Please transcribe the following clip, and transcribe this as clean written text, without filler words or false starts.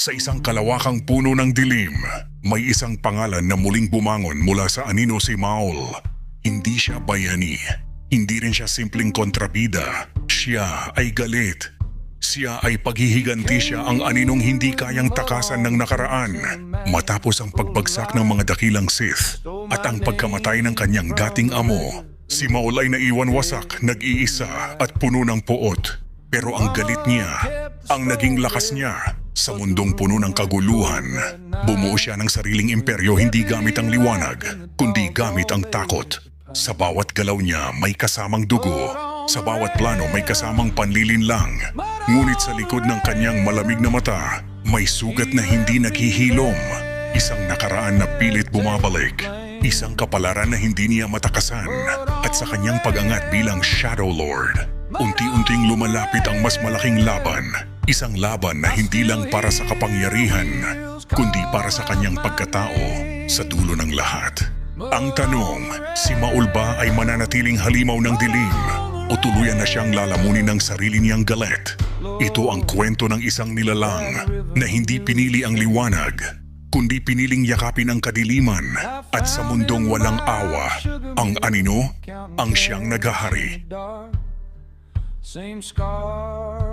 Sa isang kalawakang puno ng dilim, may isang pangalan na muling bumangon mula sa anino si Maul. Hindi siya bayani. Hindi rin siya simpleng kontrabida. Siya ay galit. Siya ay paghihiganti siya ang aninong hindi kayang takasan ng nakaraan. Matapos ang pagbagsak ng mga dakilang Sith at ang pagkamatay ng kanyang dating amo, si Maul ay naiwan wasak, nag-iisa at puno ng puot. Pero ang galit niya, ang naging lakas niya, sa mundong puno ng kaguluhan, bumuo siya ng sariling imperyo hindi gamit ang liwanag, kundi gamit ang takot. Sa bawat galaw niya may kasamang dugo, sa bawat plano may kasamang panlilinlang. Ngunit sa likod ng kanyang malamig na mata, may sugat na hindi naghihilom. Isang nakaraan na pilit bumabalik, isang kapalaran na hindi niya matakasan. At sa kanyang pag-angat bilang Shadow Lord, unti-unting lumalapit ang mas malaking laban. Isang laban na hindi lang para sa kapangyarihan, kundi para sa kanyang pagkatao sa dulo ng lahat. Ang tanong, si Maul ba ay mananatiling halimaw ng dilim o tuluyan na siyang lalamunin ng sarili niyang galit? Ito ang kwento ng isang nilalang na hindi pinili ang liwanag, kundi piniling yakapin ang kadiliman. At sa mundong walang awa, ang anino ang siyang naghahari. Same scar